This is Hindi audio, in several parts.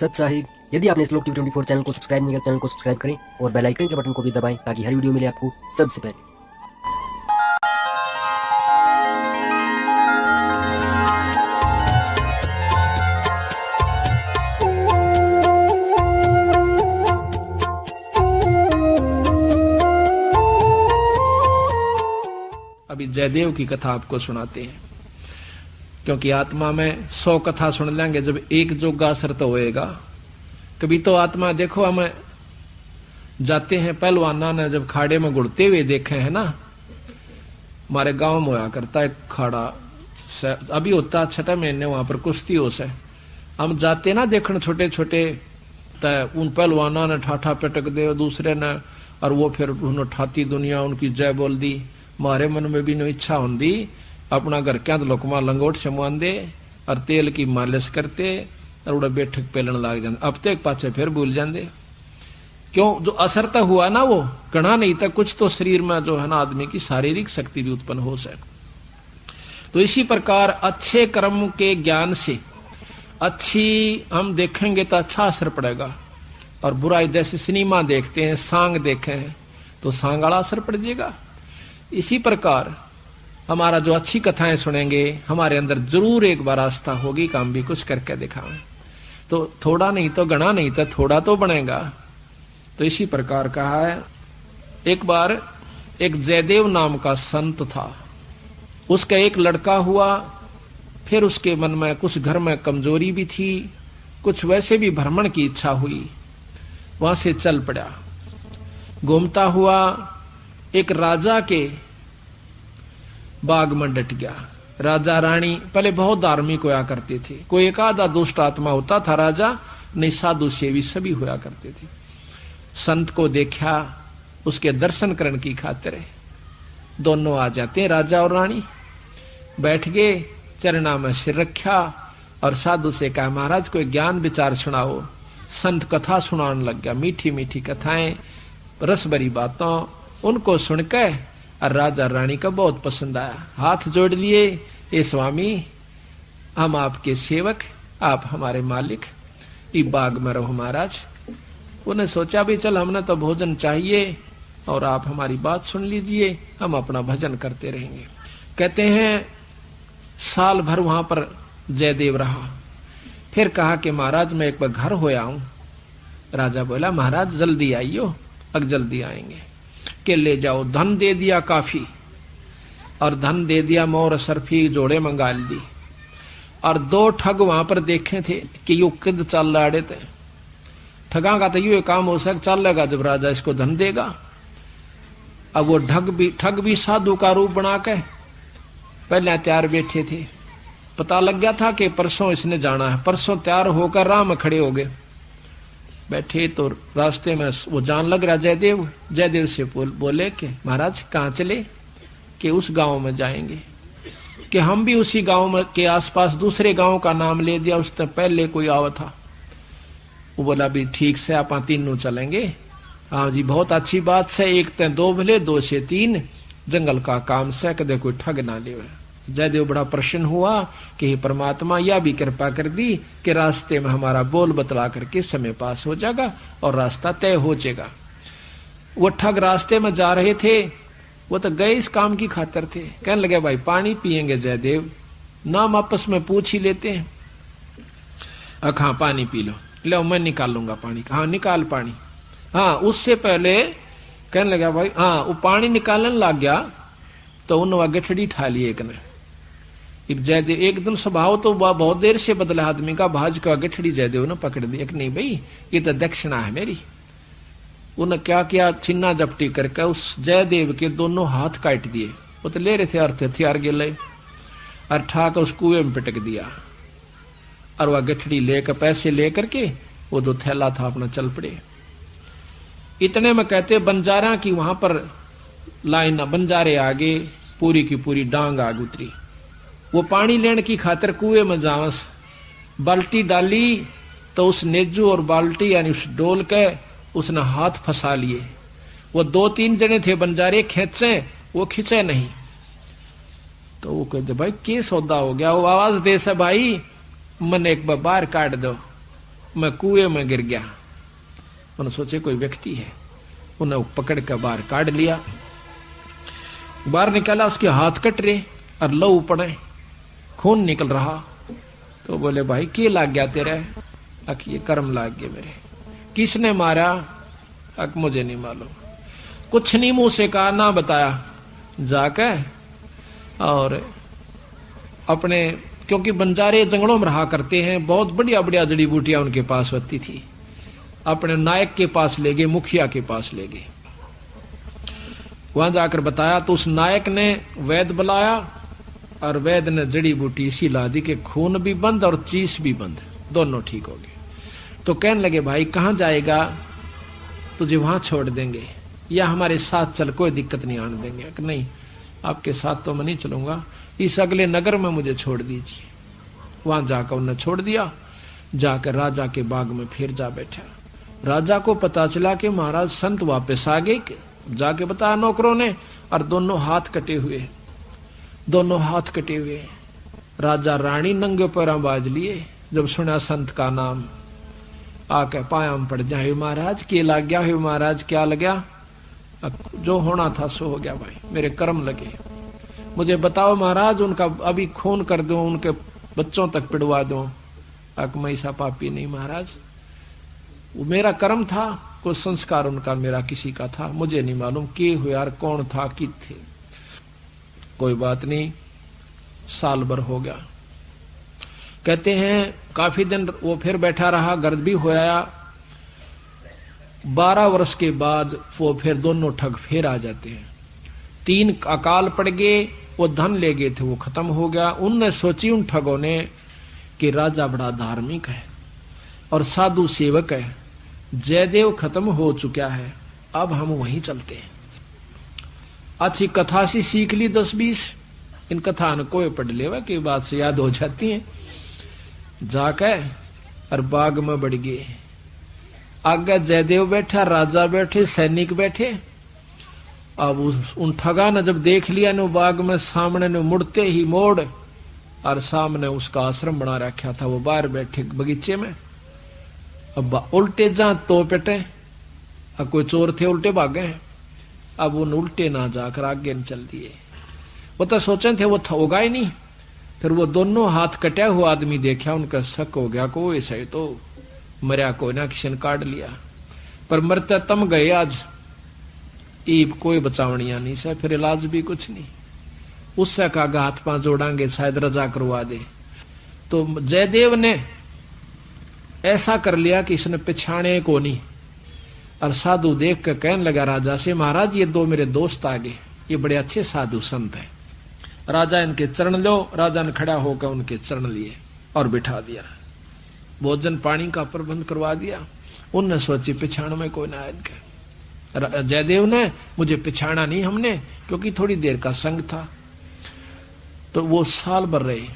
सत साहिब, यदि आपने श्लोक टीवी 24 चैनल को सब्सक्राइब नहीं किया, चैनल को सब्सक्राइब करें और बेल आइकन के बटन को भी दबाएं ताकि हर वीडियो मिले आपको सबसे पहले। अभी जयदेव की कथा आपको सुनाते हैं, क्योंकि आत्मा में 100 कथा सुन लेंगे, जब एक जोगा असर तो होएगा। कभी तो आत्मा देखो, हम जाते हैं पहलवाना ने जब खाड़े में गुड़ते हुए देखे हैं ना, हमारे गांव में होया करता है खाड़ा, अभी होता 6 महीने वहां पर कुश्ती हो से, हम जाते ना देखने छोटे छोटे, उन पहलवाना ने ठाठा पटक दे दूसरे ने, और वो फिर उन्होंने ठाती दुनिया उनकी जय बोल दी। मारे मन में भी नो इच्छा होंगी अपना घर क्या लोकमा लंगोट शमुआन दे और तेल की मालिश करते और उड़ा बैठक पेलन लाग जाते, अब तक पाछे फिर भूल जाते। क्यों? जो असर तो हुआ ना वो गणा नहीं था, कुछ तो शरीर में जो है ना आदमी की शारीरिक शक्ति भी उत्पन्न हो सके। तो इसी प्रकार अच्छे कर्म के ज्ञान से अच्छी हम देखेंगे तो अच्छा असर पड़ेगा, और बुराई जैसे सिनेमा देखते हैं, सांग देखे हैं तो सांग वाला असर पड़ जाएगा। इसी प्रकार हमारा जो अच्छी कथाएं सुनेंगे, हमारे अंदर जरूर एक बार आस्था होगी कि हम भी कुछ करके दिखाएं, तो थोड़ा नहीं तो गणा नहीं तो थोड़ा तो बनेगा। तो इसी प्रकार कहा है, एक बार एक जयदेव नाम का संत था, उसका एक लड़का हुआ, फिर उसके मन में कुछ घर में कमजोरी भी थी, कुछ वैसे भी भ्रमण की इच्छा हुई, वहां से चल पड़ा। घूमता हुआ एक राजा के बाग में डट गया। राजा रानी पहले बहुत धार्मिक होया करते थे, कोई एक आधा दुष्ट आत्मा होता था राजा, नहीं साधु सेवी सभी होया करते थे। संत को देखा, उसके दर्शन करने की खातिर दोनों आ जाते हैं, राजा और रानी बैठ गए, चरणा में सिर रखा और साधु से कहा, महाराज कोई ज्ञान विचार सुनाओ। संत कथा सुनाने लग गया, मीठी मीठी कथाएं, रस भरी बातों, उनको सुनकर और राजा रानी का बहुत पसंद आया। हाथ जोड़ लिए, ये स्वामी हम आपके सेवक, आप हमारे मालिक, इस बाग में रहो महाराज। उन्हें सोचा भी चल हमने तो भोजन चाहिए और आप हमारी बात सुन लीजिए, हम अपना भजन करते रहेंगे। कहते हैं साल भर वहां पर जयदेव रहा, फिर कहा कि महाराज मैं एक बार घर होया हूं। राजा बोला महाराज जल्दी आइयो, अब जल्दी आएंगे। के ले जाओ, धन दे दिया काफी, और धन दे दिया, मोर सरफी जोड़े मंगा ली, और 2 ठग वहां पर देखे थे कि यू किद चल रहे थे। ठगा का तो यू काम हो सक चलेगा जब राजा इसको धन देगा। अब वो ठग भी साधु का रूप बना के पहले तैयार बैठे थे, पता लग गया था कि परसों इसने जाना है, परसों तैयार होकर राह में खड़े हो गए। बैठे तो रास्ते में वो जान लग रहा जयदेव से बोले कि महाराज कहाँ चले? कि उस गांव में जाएंगे। कि हम भी उसी गांव में के आसपास दूसरे गांव का नाम ले दिया, उससे पहले कोई आवा था। वो बोला भी ठीक से आप तीनों चलेंगे। हाँ जी बहुत अच्छी बात से, एक ते 2 भले 2 से 3, जंगल का काम से कदे कोई ठग ना ले। जयदेव बड़ा प्रसन्न हुआ कि हे परमात्मा यह भी कृपा कर दी कि रास्ते में हमारा बोल बतला करके समय पास हो जाएगा और रास्ता तय हो जाएगा। वो ठग रास्ते में जा रहे थे, वो तो गए इस काम की खातिर थे। कहने लगे भाई पानी पिएंगे जयदेव? नाम आपस में पूछ ही लेते हैं। हाँ पानी पी लो, लो मैं निकालूंगा पानी। हाँ निकाल पानी। हाँ उससे पहले कहने लगा भाई, हाँ वो पानी निकालने लग गया तो उन्होंने गठड़ी ठा ली एक ने। जयदेव एकदम स्वभाव तो बहुत देर से बदला आदमी का, भाज का गठड़ी जयदेव ने पकड़ दी। नहीं भाई ये तो दक्षिणा है मेरी। उन्हें क्या किया, छिन्ना जपटी करके उस जयदेव के दोनों हाथ काट दिए। वो तो ले रहे थे अर्थ हथियार गिले, और ठाक उस कुएं में पिटक दिया, और वह गठड़ी लेकर पैसे लेकर के वो जो थैला था अपना चल पड़े। इतने में कहते बंजारा की वहां पर लाइन, बंजारे आगे पूरी की पूरी डांग आग उतरी। वो पानी लेने की खातिर कुएं में जावस, बाल्टी डाली तो उस नेजू और बाल्टी यानी उस डोल के उसने हाथ फंसा लिए। वो 2-3 जने थे बंजारे, खेचे वो खिंचे नहीं। तो वो कहते भाई के सौदा हो गया? वो आवाज दे से भाई मन एक बार बाहर काट दो। मैं कुएं में गिर गया। उन्होंने सोचे कोई व्यक्ति है, उन्हें पकड़ कर बाहर काट लिया। बाहर निकाला, उसके हाथ कट रहे और लहू पड़े, खून निकल रहा। तो बोले भाई क्या लाग गया तेरे? अक ये कर्म लाग गए मेरे। किसने मारा? अक मुझे नहीं मालूम, कुछ नहीं मुंह से कहा, ना बताया। जाकर और अपने, क्योंकि बंजारे जंगलों में रहा करते हैं, बहुत बढ़िया बढ़िया जड़ी बूटियां उनके पास होती थी, अपने नायक के पास ले गए, मुखिया के पास ले गए। वहां जाकर बताया तो उस नायक ने वैद्य बुलाया और वैद्य ने जड़ी बूटी इसी ला दी कि खून भी बंद और चीस भी बंद, दोनों ठीक हो गए। तो कहने लगे भाई कहां जाएगा? तुझे वहां छोड़ देंगे या हमारे साथ चल, कोई दिक्कत नहीं आने देंगे। कि नहीं, आपके साथ तो मैं नहीं चलूंगा, इस अगले नगर में मुझे छोड़ दीजिए। वहां जाकर उन्हें छोड़ दिया। जाकर राजा के बाग में फिर जा बैठा। राजा को पता चला कि महाराज संत वापस आ गए। जाके बताया नौकरों ने, और दोनों हाथ कटे हुए, दोनों हाथ कटे हुए। राजा रानी नंगे पैरों बाज लिए। जब सुना संत का नाम, आके पायाम पड़ जाए, महाराज के लग गया है? महाराज क्या लग गया? जो होना था सो हो गया भाई, मेरे कर्म लगे। मुझे बताओ महाराज, उनका अभी खून कर दो, उनके बच्चों तक पिड़वा दो। अक मैं ऐसा पापी नहीं महाराज, वो मेरा कर्म था, कोई संस्कार उनका मेरा किसी का था, मुझे नहीं मालूम के हुए यार, कौन था कि थे। कोई बात नहीं, साल भर हो गया। कहते हैं काफी दिन वो फिर बैठा रहा, गर्द भी होया। 12 वर्ष के बाद वो फिर दोनों ठग फिर आ जाते हैं। 3 अकाल पड़ गए, वो धन ले गए थे, वो खत्म हो गया। उनने सोची उन ठगों ने कि राजा बड़ा धार्मिक है और साधु सेवक है, जयदेव खत्म हो चुका है, अब हम वहीं चलते हैं। अच्छी कथा सी सीख ली 10-20, इन कथा न कोई पढ़ लेवा की बात से याद हो जाती है। जाकर और बाग में बढ़ गए। आगे जयदेव बैठा, राजा बैठे, सैनिक बैठे। अब उन ठगा ने जब देख लिया ने बाग में सामने ने मुड़ते ही मोड़, और सामने उसका आश्रम बना रखा था, वो बाहर बैठे बगीचे में। अब उल्टे जा तो पेटे, अब कोई चोर थे उल्टे भागे। अब उन उल्टे ना जाकर आगे न चल दिए। वो तो सोचे थे वो होगा ही नहीं। फिर वो दोनों हाथ कटा हुआ आदमी देखा, उनका शक हो गया को ऐसा ही तो मरिया कोई ना, किसी ने काट लिया। पर मरते तम गए आज, ईब कोई बचावनिया नहीं से, फिर इलाज भी कुछ नहीं। उससे कहा हाथ पांव जोड़ांगे, शायद रजा करवा दे। तो जयदेव ने ऐसा कर लिया कि इसने पिछाने को नहीं। और साधु देख कर कहने लगा राजा से, महाराज ये 2 मेरे दोस्त आ गए, ये बड़े अच्छे साधु संत हैं, राजा इनके चरण लो। राजा ने खड़ा होकर उनके चरण लिए और बिठा दिया, भोजन पानी का प्रबंध करवा दिया। उनने सोची पिछाण में कोई ना इनके। जयदेव ने मुझे पिछाड़ा नहीं हमने, क्योंकि थोड़ी देर का संग था। तो वो साल भर रहे।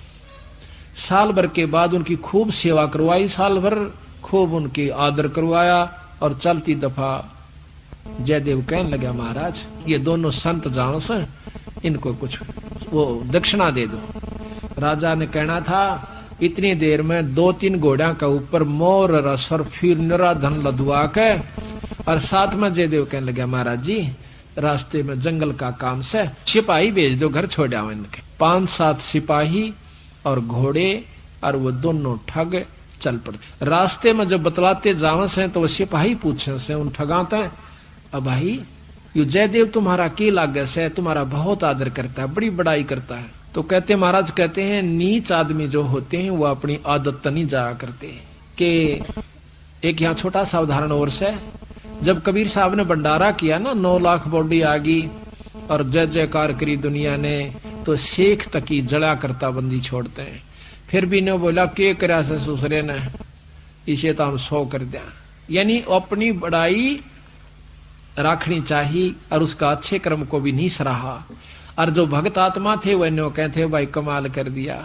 साल भर के बाद उनकी खूब सेवा करवाई, साल भर खूब उनकी आदर करवाया। और चलती दफा जयदेव कहने लगा, महाराज ये दोनों संत जान से, इनको कुछ वो दक्षिणा दे दो। राजा ने कहना था इतनी देर में 2-3 घोड़ा का ऊपर मोर रस और फिर निरा धन लदवा के। और साथ में जयदेव कहने लगा, महाराज जी रास्ते में जंगल का काम से सिपाही भेज दो, घर छोड़ आओ इनके। 5-7 सिपाही और घोड़े, और वो दोनों ठग चल पड़ते। रास्ते में जब बतलाते जावे से तो वो सिपाही पूछे से उन ठगाते, अब भाई यू जयदेव तुम्हारा के लागे से, तुम्हारा बहुत आदर करता है, बड़ी बड़ाई करता है। तो कहते महाराज कहते हैं नीच आदमी जो होते हैं वो अपनी आदत नहीं जाया करते। कि एक यहाँ छोटा सा उदाहरण और से, जब कबीर साहब ने भंडारा किया ना, 9 लाख बॉडी आ गई और जय जयकार करी दुनिया ने, तो शेख तक ही जड़ा करता बंदी छोड़ते हैं। फिर भी ने बोला के करा से दूसरे ने, इसे तो हम 100 कर दिया। यानी अपनी बड़ाई रखनी चाहिए और उसका अच्छे कर्म को भी नहीं सराहा। और जो भक्त आत्मा थे वह नो कहते भाई कमाल कर दिया,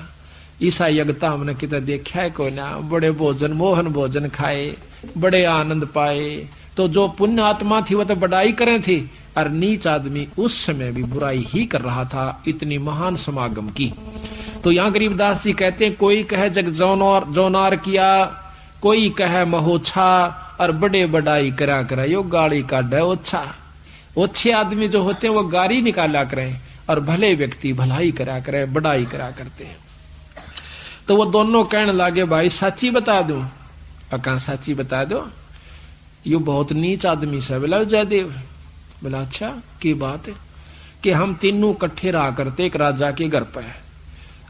ईसा यज्ञता हमने कितना देखा है कोई ना, बड़े भोजन मोहन भोजन खाए, बड़े आनंद पाए। तो जो पुण्य आत्मा थी वह तो बड़ाई करे थी, और नीच आदमी उस समय भी बुराई ही कर रहा था, इतनी महान समागम की। तो यहाँ गरीबदास जी कहते हैं कोई कहे जग जौनार किया, कोई कहे महोछा और बड़े बड़ाई करा करे, यो गाड़ी काटे ओछा। ओछे आदमी जो होते हैं वो गाड़ी निकाला करें और भले व्यक्ति भलाई करा करे, बड़ाई करा करते हैं। तो वो दोनों कहने लगे भाई सच्ची बता दो। अका सच्ची बता दो, यो बहुत नीच आदमी से। बोला जयदेव। बोला अच्छा की बात है? कि हम तीनों इकट्ठे रहा करते एक राजा के घर पे,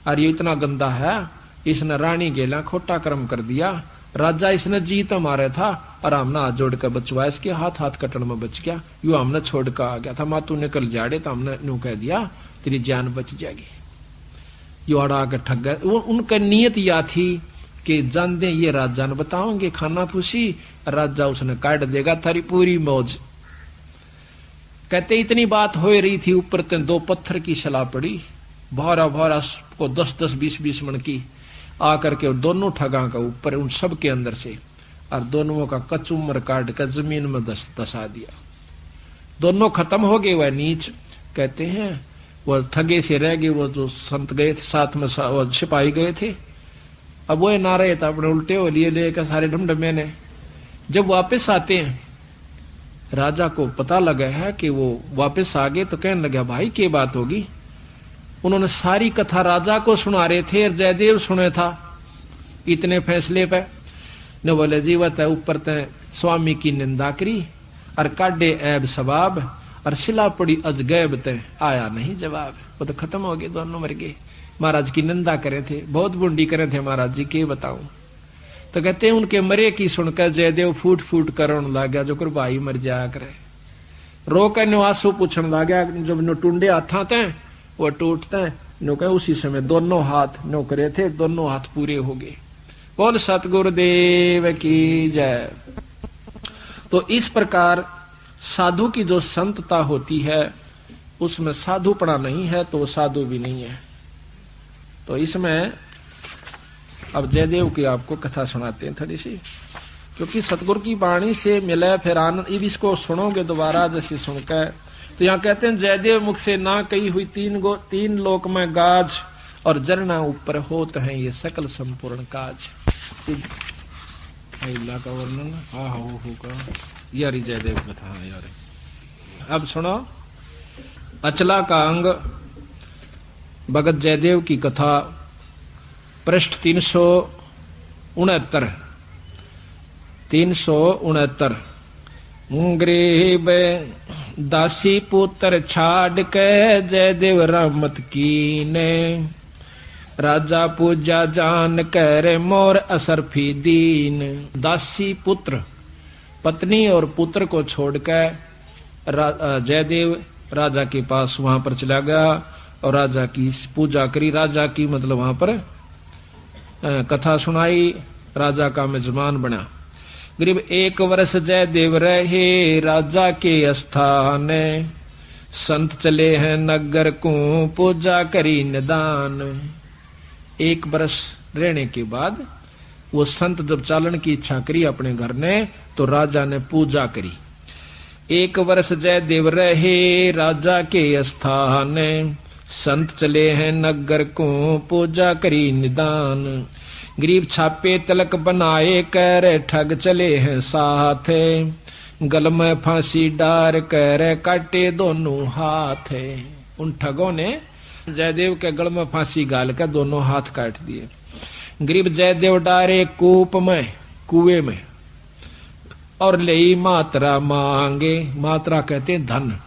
और ये इतना गंदा है, इसने रानी गेला खोटा कर्म कर दिया। राजा इसने जीत मारे था और हमने हाथ जोड़ कर बचवाया, इसके हाथ कटन में बच गया। यू हमने छोड़ कर आ गया था, मातू निकल जाड़े तो हमने यूं कह दिया तेरी जान बच जाएगी। यू अड़ा के ठग गए। उनका नियत यह थी कि जान दे ये राजा ने बताओगे खाना पूछी, राजा उसने काट देगा थारी पूरी मौज। कहते इतनी बात हो रही थी, ऊपर ते 2 पत्थर की सलाह पड़ी, भारा भारा को 10-10 20-20 मन की आकर के दोनों ठगा का ऊपर उन सब के अंदर से, और दोनों का कचुमर काट कर जमीन में दसा दिया। दोनों खत्म हो गए। वह नीच कहते हैं वो ठगे से रह गए, वो जो संत गए थे साथ में, वो सिपाही गए थे, अब वो ना रहे था, अपने उल्टे हो लिए लेकर सारे ढमढमे ने। जब वापस आते हैं, राजा को पता लगा है कि वो वापस आ गए, तो कहने लगा भाई क्या बात होगी। उन्होंने सारी कथा राजा को सुना रहे थे और जयदेव सुने था इतने फैसले पे। न बोले जी वह ऊपर तय स्वामी की निंदा करी और काटे ऐब सवाब, और सिला पड़ी अजगैब तय आया नहीं जवाब। वो तो खत्म हो गए, दोनों मर गए। महाराज की निंदा करे थे, बहुत बुंडी करे थे महाराज जी, के बताऊं। तो कहते हैं उनके मरे की सुनकर जयदेव फूट फूट कर रोने लगा, जो कर भाई मर जाया करे। रो कर निवासु पूछने लगा, जब नो टूंडे हाथा थे वो टूटते हैं, नो कहे उसी समय दोनों हाथ नो करे थे, दोनों हाथ पूरे हो गए। बोल सतगुरुदेव की जय। तो इस प्रकार साधु की जो संतता होती है उसमें साधुपना नहीं है तो साधु भी नहीं है। तो इसमें अब जयदेव की आपको कथा सुनाते हैं थोड़ी सी, क्योंकि सतगुरु की वाणी से मिले फिर आनंद। अब इसको सुनोगे दोबारा जैसे सुनकर, तो यहाँ कहते हैं जयदेव मुख से ना कही हुई 3 लोक में गाज, और जरना ऊपर होत है ये सकल संपूर्ण काज। का वर्णन हाँ होगा यार जयदेव कथा यार। अब सुनो अचला का अंग भगत जयदेव की कथा, पृष्ठ 369। गरीब दासी पुत्र छाड़ के जयदेव रहमत कीने, राजा पूजा जान कर मोर असरफी दीन। दासी पुत्र पत्नी और पुत्र को छोड़कर जयदेव राजा के पास वहां पर चला गया और राजा की पूजा करी। राजा की मतलब वहां पर कथा सुनाई, राजा का मेजबान बना। करीब 1 वर्ष जयदेव रहे राजा के स्थान, संत चले हैं नगर को पूजा करी निदान। 1 वर्ष रहने के बाद वो संत जब चालन की इच्छा करी अपने घर ने, तो राजा ने पूजा करी। 1 वर्ष जयदेव रहे राजा के स्थान, संत चले हैं नगर को पूजा करी निदान। गरीब छापे तलक बनाए कर ठग चले हैं साथ, गल में फांसी डार कर काटे दोनों हाथ। उन ठगों ने जयदेव के गल में फांसी गाल कर दोनों हाथ काट दिए। गरीब जयदेव डारे कूप में, कुएं में, और ले मात्रा मांगे। मात्रा कहते धन।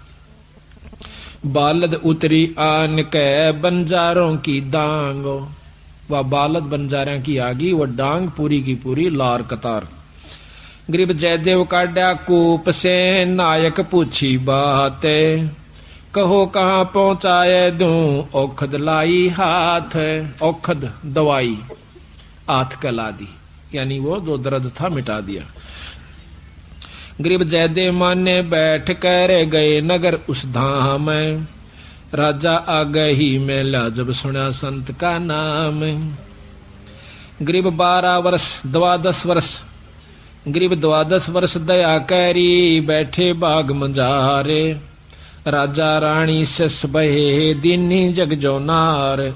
बालद उतरी आन के बंजारों की डांग। वह बालद बंजारों की आगी, वह डांग पूरी की पूरी लार कतार। गरीब जयदेव काटा कूप से नायक पूछी बात, कहो कहाँ पहुंचाए दूं औखद लाई हाथ। औखद दवाई हाथ कला दी, यानी वो जो दर्द था मिटा दिया। गरीब जयदेव माने बैठ कर गए नगर उस धाम, राजा आ गई मेला जब सुना संत का नाम। गरीब 12 वर्ष 12 वर्ष, गरीब 12 वर्ष दया करी बैठे बाग मंजारे। राजा रानी सस बहे दीनी जग जो नार।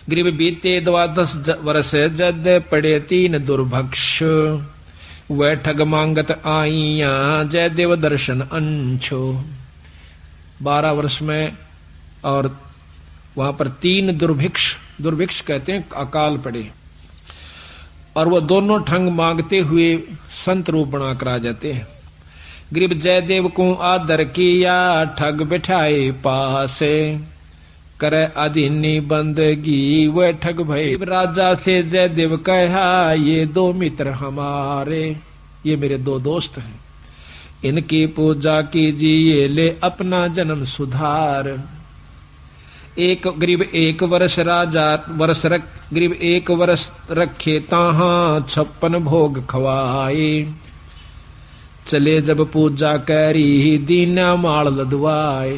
गरीब बीते 12 वर्ष जद पड़े 3 दुर्भक्ष, वह ठग मांगत आइया जयदेव दर्शन अंछो। 12 वर्ष में और वहां पर 3 दुर्भिक्ष, दुर्भिक्ष कहते हैं अकाल पड़े, और वो दोनों ठग मांगते हुए संत रूप बना कर आ जाते हैं। गरीब जयदेव को आदर किया ठग बिठाए पासे, करे अधीनी बंदगी वह ठग भय। राजा से जयदेव कहा ये 2 मित्र हमारे, ये मेरे 2 दोस्त हैं, इनकी पूजा कीजिए ले अपना जन्म सुधार। गरीब 1 वर्ष राजा वर्ष गरीब 1 वर्ष रखे ताहा 56 भोग खवाए, चले जब पूजा करी दीना माल लदवाए।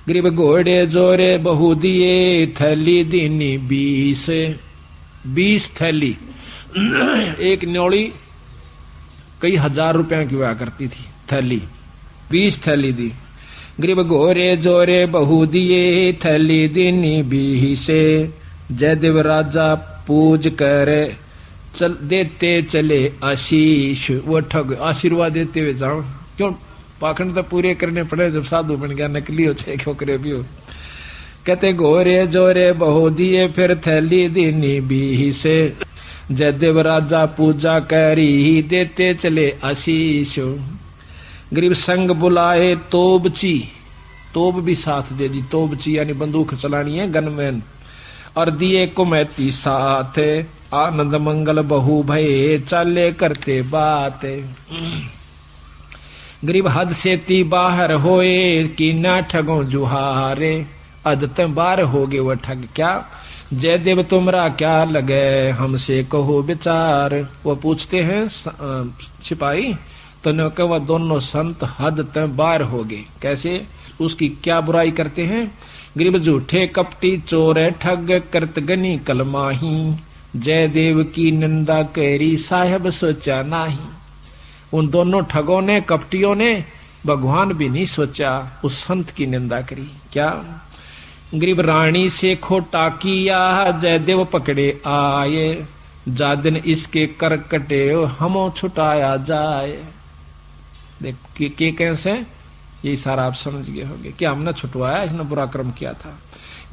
गरीब घोड़े जोरे बहु दिए थैली दीनी 20 थैली। एक न्योली कई 1000 रुपया की हुआ करती थी थैली, 20 थैली दी। गरीब घोरे जोरे बहु दिए थैली दीनी 20, जयदेव राजा पूज करे चल देते चले आशीष। वो ठग आशीर्वाद देते हुए जाओ, क्यों पाखंड तो पूरे करने पड़े, जब साधु बन गया नकली हो चाहे क्यों करे भी हो। कहते घोरे जोरे बहु दिए फिर थैली दीनी 20, जयदेव राजा पूजा करी देते चले आशीष। गरीब संग बुलाए तोबची, तोब भी साथ दे दी, तोबची यानी बंदूक चलानी है, गनमैन, और दिए कुमैती साथ, आनंद मंगल बहु भये चाले करते बात। गरीब हद से ती बाहर होए कि ना ठगो जुहारे, अदत बाहर हो गए वह ठग क्या, जयदेव तुमरा क्या लगे हमसे कहो विचार। वो पूछते हैं सिपाही, तो न वह दोनों संत हद तक बाहर हो गए, कैसे, उसकी क्या बुराई करते हैं। गरीब झूठे कपटी चोर ठग करत गनी कलमाही, जयदेव की निंदा करी साहब सोचा नाही। उन दोनों ठगों ने, कपटियों ने भगवान भी नहीं सोचा, उस संत की निंदा करी। क्या गरीब रानी से खोटा किया जयदेव पकड़े आए, जादिन इसके कर कटे हमो छुटाया जाए। देख के कैसे, यही सारा आप समझ गए होंगे कि हमने छुटवाया, इसने बुरा कर्म किया था।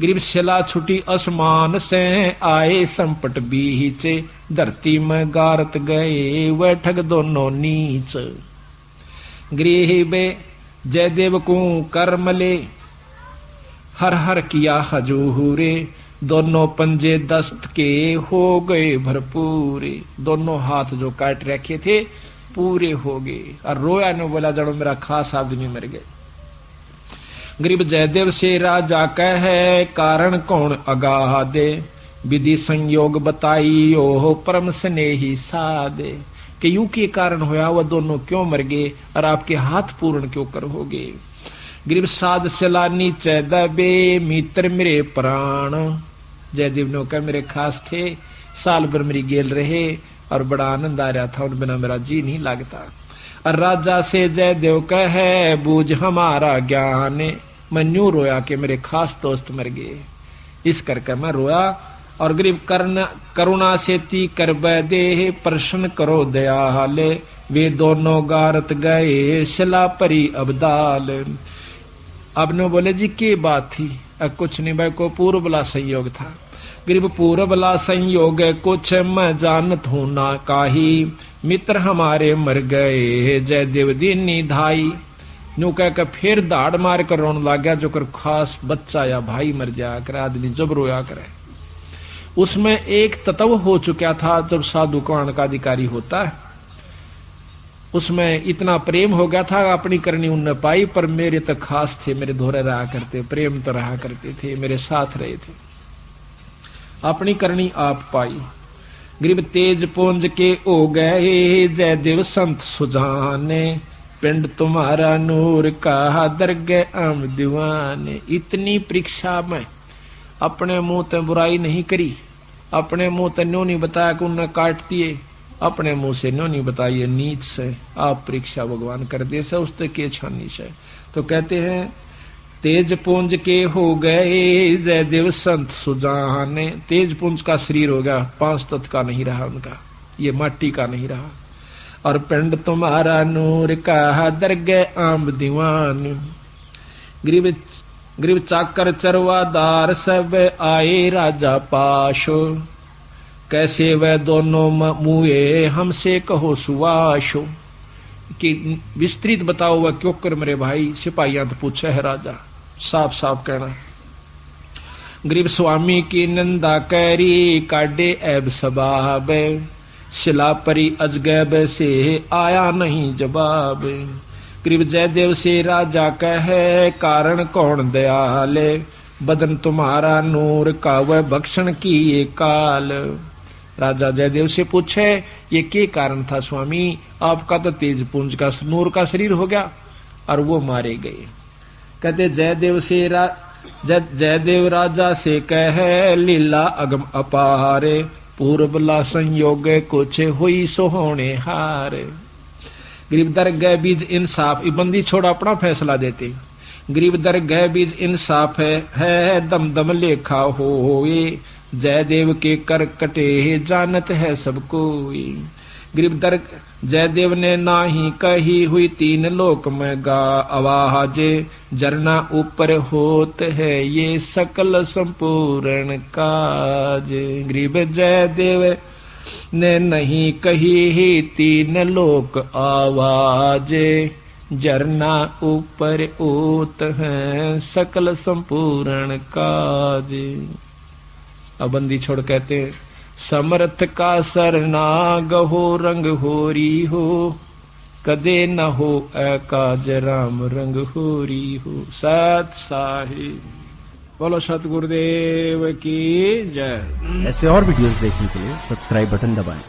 गरीब शिला छुटी आसमान से आए संपट बीच, धरती में गारत गए वह ठग दोनों नीच। गरीब जयदेव को कर मले हर हर किया हजूरे, दोनों पंजे दस्त के हो गए भरपूरे। दोनों हाथ जो काट रखे थे पूरे हो गए, और रोया ने बोला जड़ो मेरा खास आदमी मर गए। गरीब जयदेव से राजा कहे कारण कौन अगाह दे, विधि संयोग बताई ओ परम स्नेही सादे। कि यूं के कारण होया वह दोनों क्यों मर गए, और आपके हाथ पूर्ण क्यों कर हो गए। गरीब साध चला नीचे दबे मित्र मेरे प्राण, जयदेव ने कहा मेरे खास थे, साल भर मेरी गेल रहे और बड़ा आनंद आ रहा था, उन बिना मेरा जी नहीं लगता। और राजा से जयदेव कहे बूझ हमारा ज्ञान, मैं न्यू रोया कि मेरे खास दोस्त मर गए, इस करके मैं रोया। और गरीब करुणा से ती कर दे प्रश्न करो दयाल, वे दोनों गारत गए शिला परी अबदाल। अब ने बोले जी की बात थी, कुछ नहीं भाई, को पूर्वला संयोग था। गरीब पूर्वला संयोग कुछ मैं जानत हूं ना काही, मित्र हमारे मर गए जयदेव दीनी धाई। न्यू कह फिर दाड़ मार कर रोन लग गया, जो कर खास बच्चा या भाई मर जाया करे, आदमी जब रोया करे। उसमें एक तत्व हो चुका था, जब साधु कौन का अधिकारी होता है उसमें इतना प्रेम हो गया था, अपनी करनी उनने पाई, पर मेरे तो खास थे, मेरे धोरे रहा करते, प्रेम तो रहा करते थे, मेरे साथ रहे थे, अपनी करनी आप पाई। गरीब तेज पुंज के ओ गए जयदेव संत सुजाने, पिंड तुम्हारा नूर का दरगे आम दीवाने। इतनी परीक्षा में अपने मुंह ते बुराई नहीं करी, अपने मुंह ते न्यों नहीं बताया कि उन्हें काट दिए, अपने मुंह से न्यों नहीं बताइए नीच से, आप परीक्षा भगवान कर दे से उसते के छानी से। तो कहते हैं तेज पुंज के हो गए जयदेव संत सुजाने। तेज पुंज का शरीर हो गया, 5 तत्व का नहीं रहा उनका, ये माटी का नहीं रहा। और पिंड तुम्हारा नूर का दरगे आम दीवान। गरीब चाकर चरवादार सब आए राजा पाशो। कैसे वह दोनों मुए हमसे कहो सुवाशो। कि विस्तृत बताओ वह क्यों कर मेरे भाई। सिपाहियां तो पूछे है राजा, साफ साफ कहना। गरीब स्वामी की निंदा करी काटे ऐब सबाब। शिला परी अजगैब से आया नहीं जवाब। गरीब जयदेव से राजा कहे कारण कौन दयाले। बदन तुम्हारा नूर का वह भक्षण की ये काल। राजा जयदेव से पूछे ये क्या कारण था स्वामी, आपका तो तेज पुंज का नूर का शरीर हो गया और वो मारे गए। कहते जयदेव राजा से कहे लीला अगम अपारे। पूर्वला संयोग कुछ हुई सोहोने हार। गरीब दरगह बीज इंसाफ, बंदी छोड़ा अपना फैसला देते। गरीब दरगह बीज इंसाफ है दम दम लेखा होए। जयदेव के कर कटे जानत है सबको। गरीब दर जयदेव ने नाही कही हुई 3 लोक में गा आवाजे। जरना ऊपर होत है ये सकल संपूर्ण काज। गरीब जयदेव ने नहीं कही ही 3 लोक आवाजे। जरना ऊपर ओत है सकल संपूर्ण काज। अब बंदी छोड़ कहते समर्थ का सरनाग हो रंग होरी हो। कदे न हो काज राम रंग होरी हो। सत साहिब बोलो सतगुरुदेव की जय। ऐसे और वीडियोस देखने के लिए सब्सक्राइब बटन दबाएं।